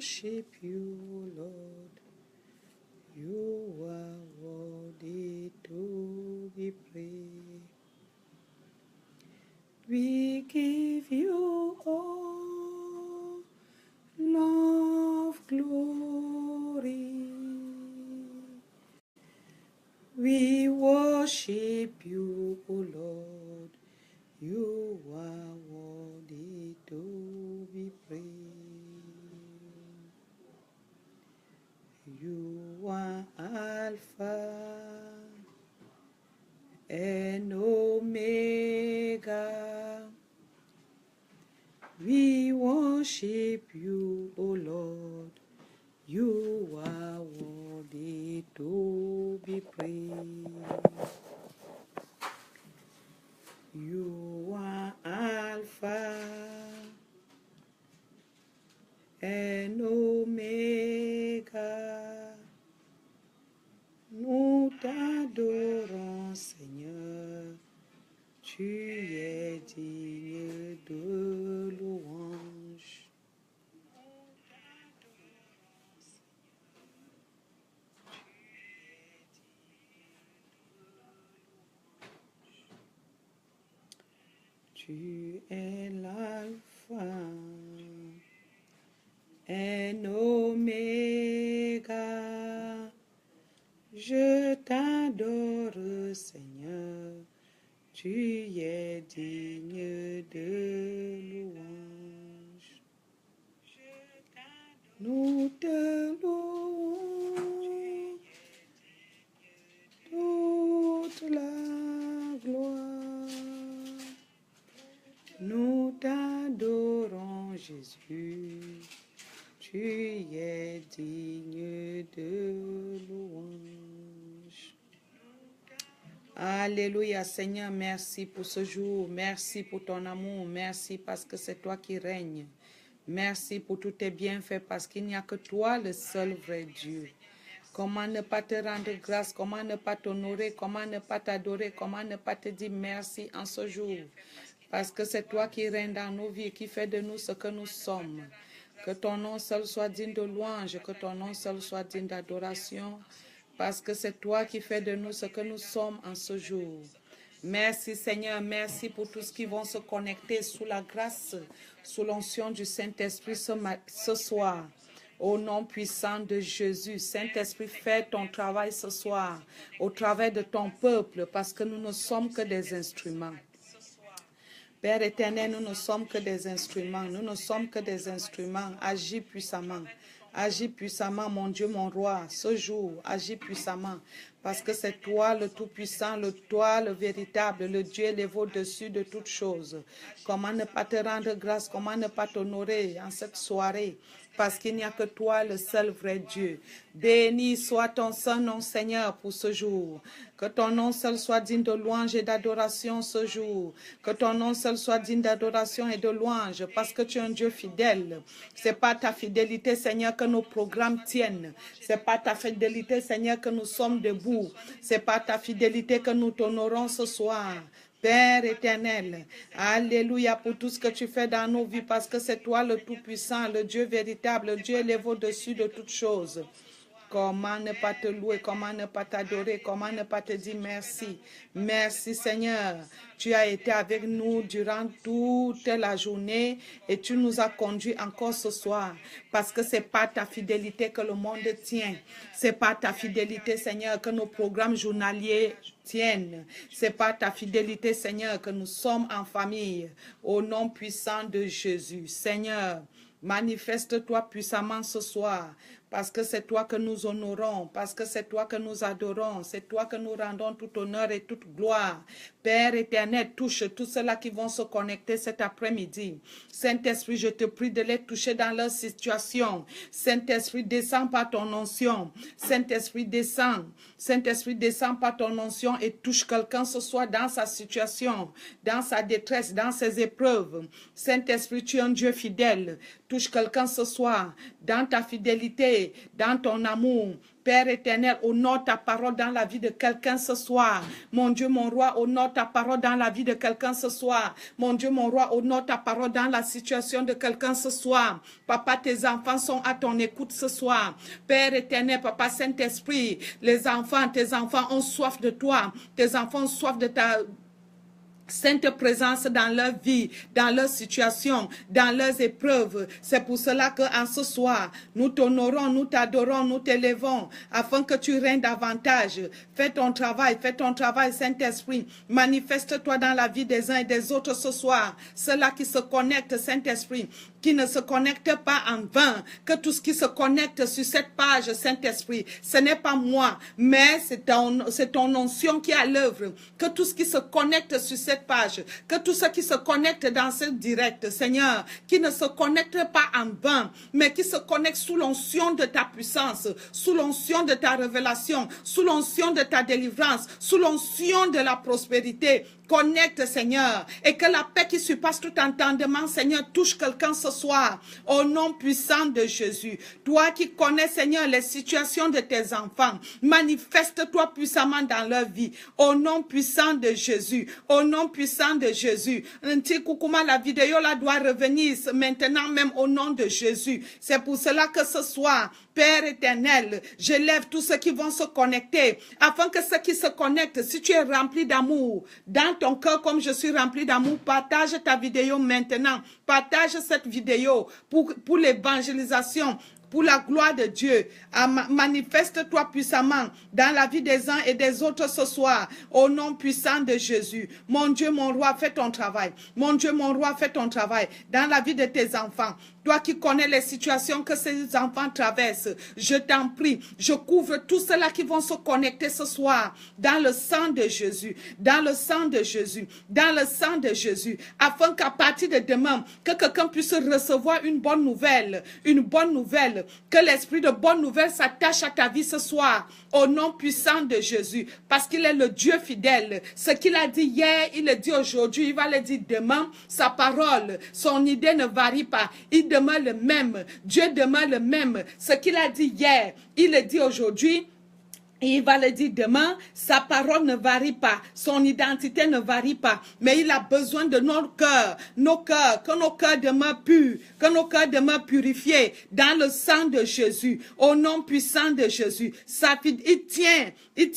worship you, Lord. You are worthy to be praised. We give you all love, glory. We worship you, O Lord. You are worthy to be praised. You are Alpha and Omega. We worship you, O Lord. You are worthy to be praised. You are Alpha and Omega. Nous t'adorons, Seigneur. Tu es digne de louange. Tu es l'alpha et Oméga. Je t'adore, Seigneur. Tu es digne de louange. Nous te louons toute la gloire. Nous t'adorons, Jésus. Tu es digne de louange. Alléluia, Seigneur, merci pour ce jour. Merci pour ton amour. Merci parce que c'est toi qui règnes. Merci pour tous tes bienfaits parce qu'il n'y a que toi, le seul vrai Dieu. Comment ne pas te rendre grâce, comment ne pas t'honorer, comment ne pas t'adorer, comment ne pas te dire merci en ce jour. Parce que c'est toi qui règnes dans nos vies, qui fait de nous ce que nous sommes. Que ton nom seul soit digne de louange, que ton nom seul soit digne d'adoration. Parce que c'est toi qui fais de nous ce que nous sommes en ce jour. Merci Seigneur, merci pour tous qui vont se connecter sous la grâce, sous l'onction du Saint-Esprit ce soir. Au nom puissant de Jésus, Saint-Esprit, fais ton travail ce soir, au travers de ton peuple, parce que nous ne sommes que des instruments. Père éternel, nous ne sommes que des instruments, nous ne sommes que des instruments. Agis puissamment, mon Dieu, mon roi, ce jour, agis puissamment. Parce que c'est toi le Tout-Puissant, toi le véritable, le Dieu élevé au-dessus de toutes choses. Comment ne pas te rendre grâce, comment ne pas t'honorer en cette soirée, parce qu'il n'y a que toi le seul vrai Dieu. Béni soit ton saint nom, Seigneur, pour ce jour. Que ton nom seul soit digne de louange et d'adoration ce jour. Que ton nom seul soit digne d'adoration et de louange, parce que tu es un Dieu fidèle. C'est pas ta fidélité, Seigneur, que nos programmes tiennent. C'est pas ta fidélité, Seigneur, que nous sommes debout. C'est pas ta fidélité que nous t'honorons ce soir. Père éternel, alléluia pour tout ce que tu fais dans nos vies, parce que c'est toi le Tout-Puissant, le Dieu véritable, le Dieu élevé au-dessus de toutes choses. Comment ne pas te louer, comment ne pas t'adorer, comment ne pas te dire merci. Merci Seigneur, tu as été avec nous durant toute la journée et tu nous as conduits encore ce soir. Parce que ce n'est pas ta fidélité que le monde tient. Ce n'est pas ta fidélité Seigneur que nos programmes journaliers tiennent. Ce n'est pas ta fidélité Seigneur que nous sommes en famille. Au nom puissant de Jésus. Seigneur, manifeste-toi puissamment ce soir. Parce que c'est toi que nous honorons, parce que c'est toi que nous adorons, c'est toi que nous rendons tout honneur et toute gloire. Père éternel, touche tous ceux-là qui vont se connecter cet après-midi. Saint-Esprit, je te prie de les toucher dans leur situation. Saint-Esprit, descends par ton onction. Saint-Esprit, descends. Saint-Esprit, descends par ton onction et touche quelqu'un ce soir dans sa situation, dans sa détresse, dans ses épreuves. Saint-Esprit, tu es un Dieu fidèle. touche quelqu'un ce soir, dans ta fidélité, dans ton amour. Père éternel, honore ta parole dans la vie de quelqu'un ce soir. Mon Dieu, mon roi, honore ta parole dans la vie de quelqu'un ce soir. Mon Dieu, mon roi, honore ta parole dans la situation de quelqu'un ce soir. Papa, tes enfants sont à ton écoute ce soir. Père éternel, Papa Saint-Esprit, tes enfants ont soif de toi. Tes enfants ont soif de ta sainte présence dans leur vie, dans leur situation, dans leurs épreuves. C'est pour cela qu'en ce soir, nous t'honorons, nous t'adorons, nous t'élevons, afin que tu règnes davantage. Fais ton travail, Saint-Esprit. Manifeste-toi dans la vie des uns et des autres ce soir. Ceux-là qui se connectent, Saint-Esprit, qui ne se connectent pas en vain, que tout ce qui se connecte sur cette page, Saint-Esprit, ce n'est pas moi, mais c'est ton onction qui est à l'œuvre. Que tout ce qui se connecte sur cette page, que tous ceux qui se connectent dans ce direct, Seigneur, qui ne se connectent pas en vain, mais qui se connectent sous l'onction de ta puissance, sous l'onction de ta révélation, sous l'onction de ta délivrance, sous l'onction de la prospérité. Connecte, Seigneur, et que la paix qui surpasse tout entendement, Seigneur, touche quelqu'un ce soir, au nom puissant de Jésus. Toi qui connais, Seigneur, les situations de tes enfants, manifeste-toi puissamment dans leur vie, au nom puissant de Jésus, au nom puissant de Jésus. La vidéo là doit revenir maintenant même au nom de Jésus. C'est pour cela que ce soir, Père éternel, j'élève tous ceux qui vont se connecter, afin que ceux qui se connectent, si tu es rempli d'amour, dans ton cœur comme je suis rempli d'amour, partage ta vidéo maintenant, partage cette vidéo pour l'évangélisation, pour la gloire de Dieu. Manifeste-toi puissamment dans la vie des uns et des autres ce soir, au nom puissant de Jésus. Mon Dieu, mon roi, fais ton travail. Mon Dieu, mon roi, fais ton travail dans la vie de tes enfants. Toi qui connais les situations que ces enfants traversent, je t'en prie, je couvre tous ceux-là qui vont se connecter ce soir dans le sang de Jésus, dans le sang de Jésus, dans le sang de Jésus, afin qu'à partir de demain, que quelqu'un puisse recevoir une bonne nouvelle, que l'esprit de bonne nouvelle s'attache à ta vie ce soir, au nom puissant de Jésus, parce qu'il est le Dieu fidèle. Ce qu'il a dit hier, il le dit aujourd'hui, il va le dire demain. Sa parole, son idée ne varie pas. Il demeure le même. Dieu demeure le même. Ce qu'il a dit hier, il le dit aujourd'hui. Et il va le dire demain, sa parole ne varie pas, son identité ne varie pas, mais il a besoin de nos cœurs, que nos cœurs demeurent purs, que nos cœurs demeurent purifiés dans le sang de Jésus, au nom puissant de Jésus. Il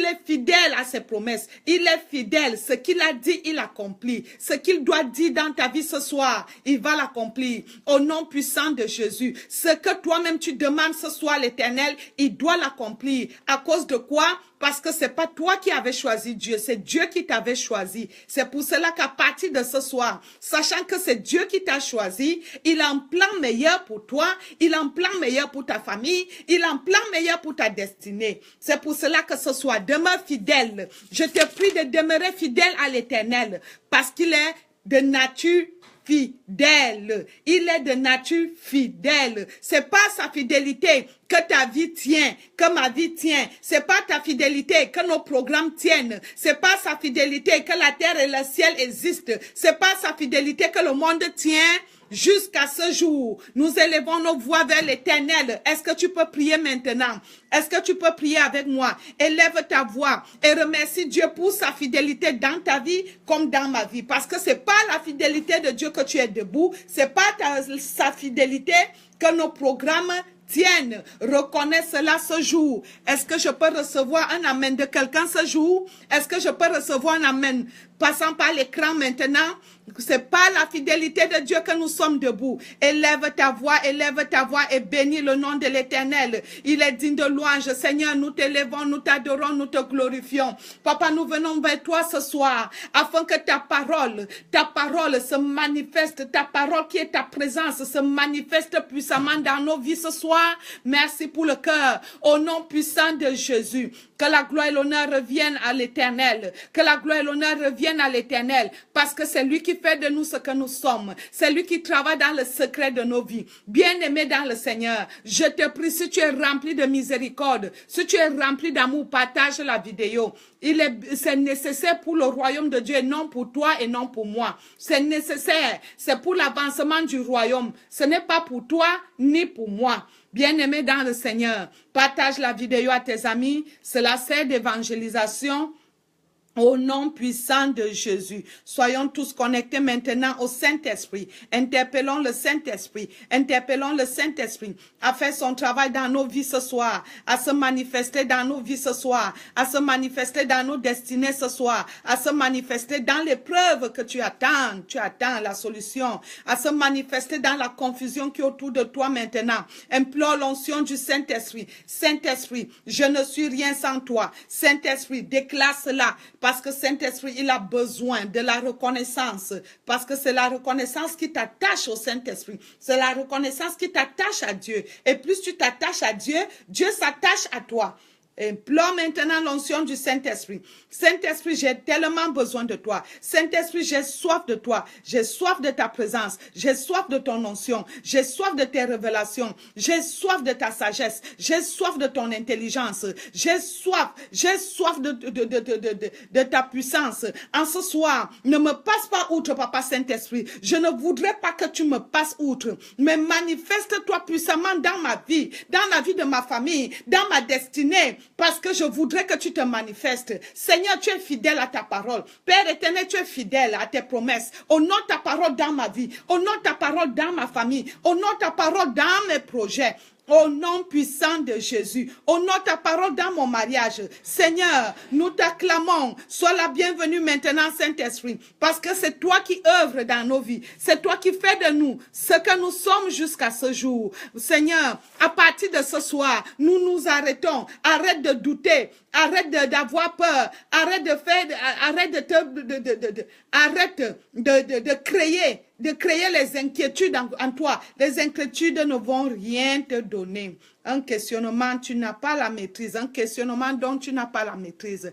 est fidèle à ses promesses, il est fidèle, ce qu'il a dit, il accomplit, ce qu'il doit dire dans ta vie ce soir, il va l'accomplir, au nom puissant de Jésus. Ce que toi-même tu demandes ce soir, l'Éternel, il doit l'accomplir. À cause de quoi? Parce que c'est pas toi qui avais choisi Dieu, c'est Dieu qui t'avait choisi. C'est pour cela qu'à partir de ce soir, sachant que c'est Dieu qui t'a choisi, il a un plan meilleur pour toi, il a un plan meilleur pour ta famille, il a un plan meilleur pour ta destinée. C'est pour cela que ce soir, demeure fidèle. Je te prie de demeurer fidèle à l'Éternel, parce qu'il est de nature fidèle. Il est de nature fidèle. C'est pas sa fidélité que ta vie tient, que ma vie tient. C'est pas ta fidélité que nos programmes tiennent. C'est pas sa fidélité que la terre et le ciel existent. C'est pas sa fidélité que le monde tient. Jusqu'à ce jour, nous élevons nos voix vers l'Éternel. Est-ce que tu peux prier maintenant? Est-ce que tu peux prier avec moi? Élève ta voix et remercie Dieu pour sa fidélité dans ta vie comme dans ma vie. Parce que c'est pas la fidélité de Dieu que tu es debout. C'est pas sa fidélité que nos programmes tiennent. Reconnais cela ce jour. Est-ce que je peux recevoir un amen de quelqu'un ce jour? Est-ce que je peux recevoir un amen passant par l'écran maintenant? C'est pas la fidélité de Dieu que nous sommes debout. Élève ta voix et bénis le nom de l'Éternel. Il est digne de louange. Seigneur, nous t'élevons, nous t'adorons, nous te glorifions. Papa, nous venons vers toi ce soir afin que ta parole se manifeste, ta parole qui est ta présence se manifeste puissamment dans nos vies ce soir. Merci pour le cœur. Au nom puissant de Jésus. Que la gloire et l'honneur reviennent à l'Éternel. Que la gloire et l'honneur reviennent à l'Éternel. Parce que c'est lui qui fait de nous ce que nous sommes. C'est lui qui travaille dans le secret de nos vies. Bien-aimé dans le Seigneur, je te prie, si tu es rempli de miséricorde, si tu es rempli d'amour, partage la vidéo. C'est nécessaire pour le royaume de Dieu et non pour toi et non pour moi. C'est nécessaire. C'est pour l'avancement du royaume. Ce n'est pas pour toi ni pour moi. Bien-aimé dans le Seigneur, partage la vidéo à tes amis. Cela sert d'évangélisation. Au nom puissant de Jésus, soyons tous connectés maintenant au Saint-Esprit. Interpellons le Saint-Esprit. Interpellons le Saint-Esprit à faire son travail dans nos vies ce soir, à se manifester dans nos vies ce soir, à se manifester dans nos destinées ce soir, à se manifester dans l'épreuve que tu attends la solution, à se manifester dans la confusion qui est autour de toi maintenant. Implore l'onction du Saint-Esprit. Saint-Esprit, je ne suis rien sans toi. Saint-Esprit, déclare cela. Parce que Saint-Esprit, il a besoin de la reconnaissance. Parce que c'est la reconnaissance qui t'attache au Saint-Esprit. C'est la reconnaissance qui t'attache à Dieu. Et plus tu t'attaches à Dieu, Dieu s'attache à toi. Implore maintenant l'onction du Saint-Esprit. Saint-Esprit, j'ai tellement besoin de toi. Saint-Esprit, j'ai soif de toi. J'ai soif de ta présence. J'ai soif de ton onction. J'ai soif de tes révélations. J'ai soif de ta sagesse. J'ai soif de ton intelligence. J'ai soif de ta puissance. En ce soir, ne me passe pas outre, Papa Saint-Esprit. Je ne voudrais pas que tu me passes outre. Mais manifeste-toi puissamment dans ma vie, dans la vie de ma famille, dans ma destinée. Parce que je voudrais que tu te manifestes. Seigneur, tu es fidèle à ta parole. Père éternel, tu es fidèle à tes promesses. Honore ta parole dans ma vie. Honore ta parole dans ma famille. Honore ta parole dans mes projets. Au nom puissant de Jésus, honore ta parole dans mon mariage. Seigneur, nous t'acclamons. Sois la bienvenue maintenant, Saint-Esprit, parce que c'est toi qui œuvres dans nos vies. C'est toi qui fais de nous ce que nous sommes jusqu'à ce jour. Seigneur, à partir de ce soir, nous nous arrêtons. Arrête de douter. Arrête d'avoir peur. Arrête de créer les inquiétudes en toi. Les inquiétudes ne vont rien te donner. Un questionnement, tu n'as pas la maîtrise. Un questionnement dont tu n'as pas la maîtrise.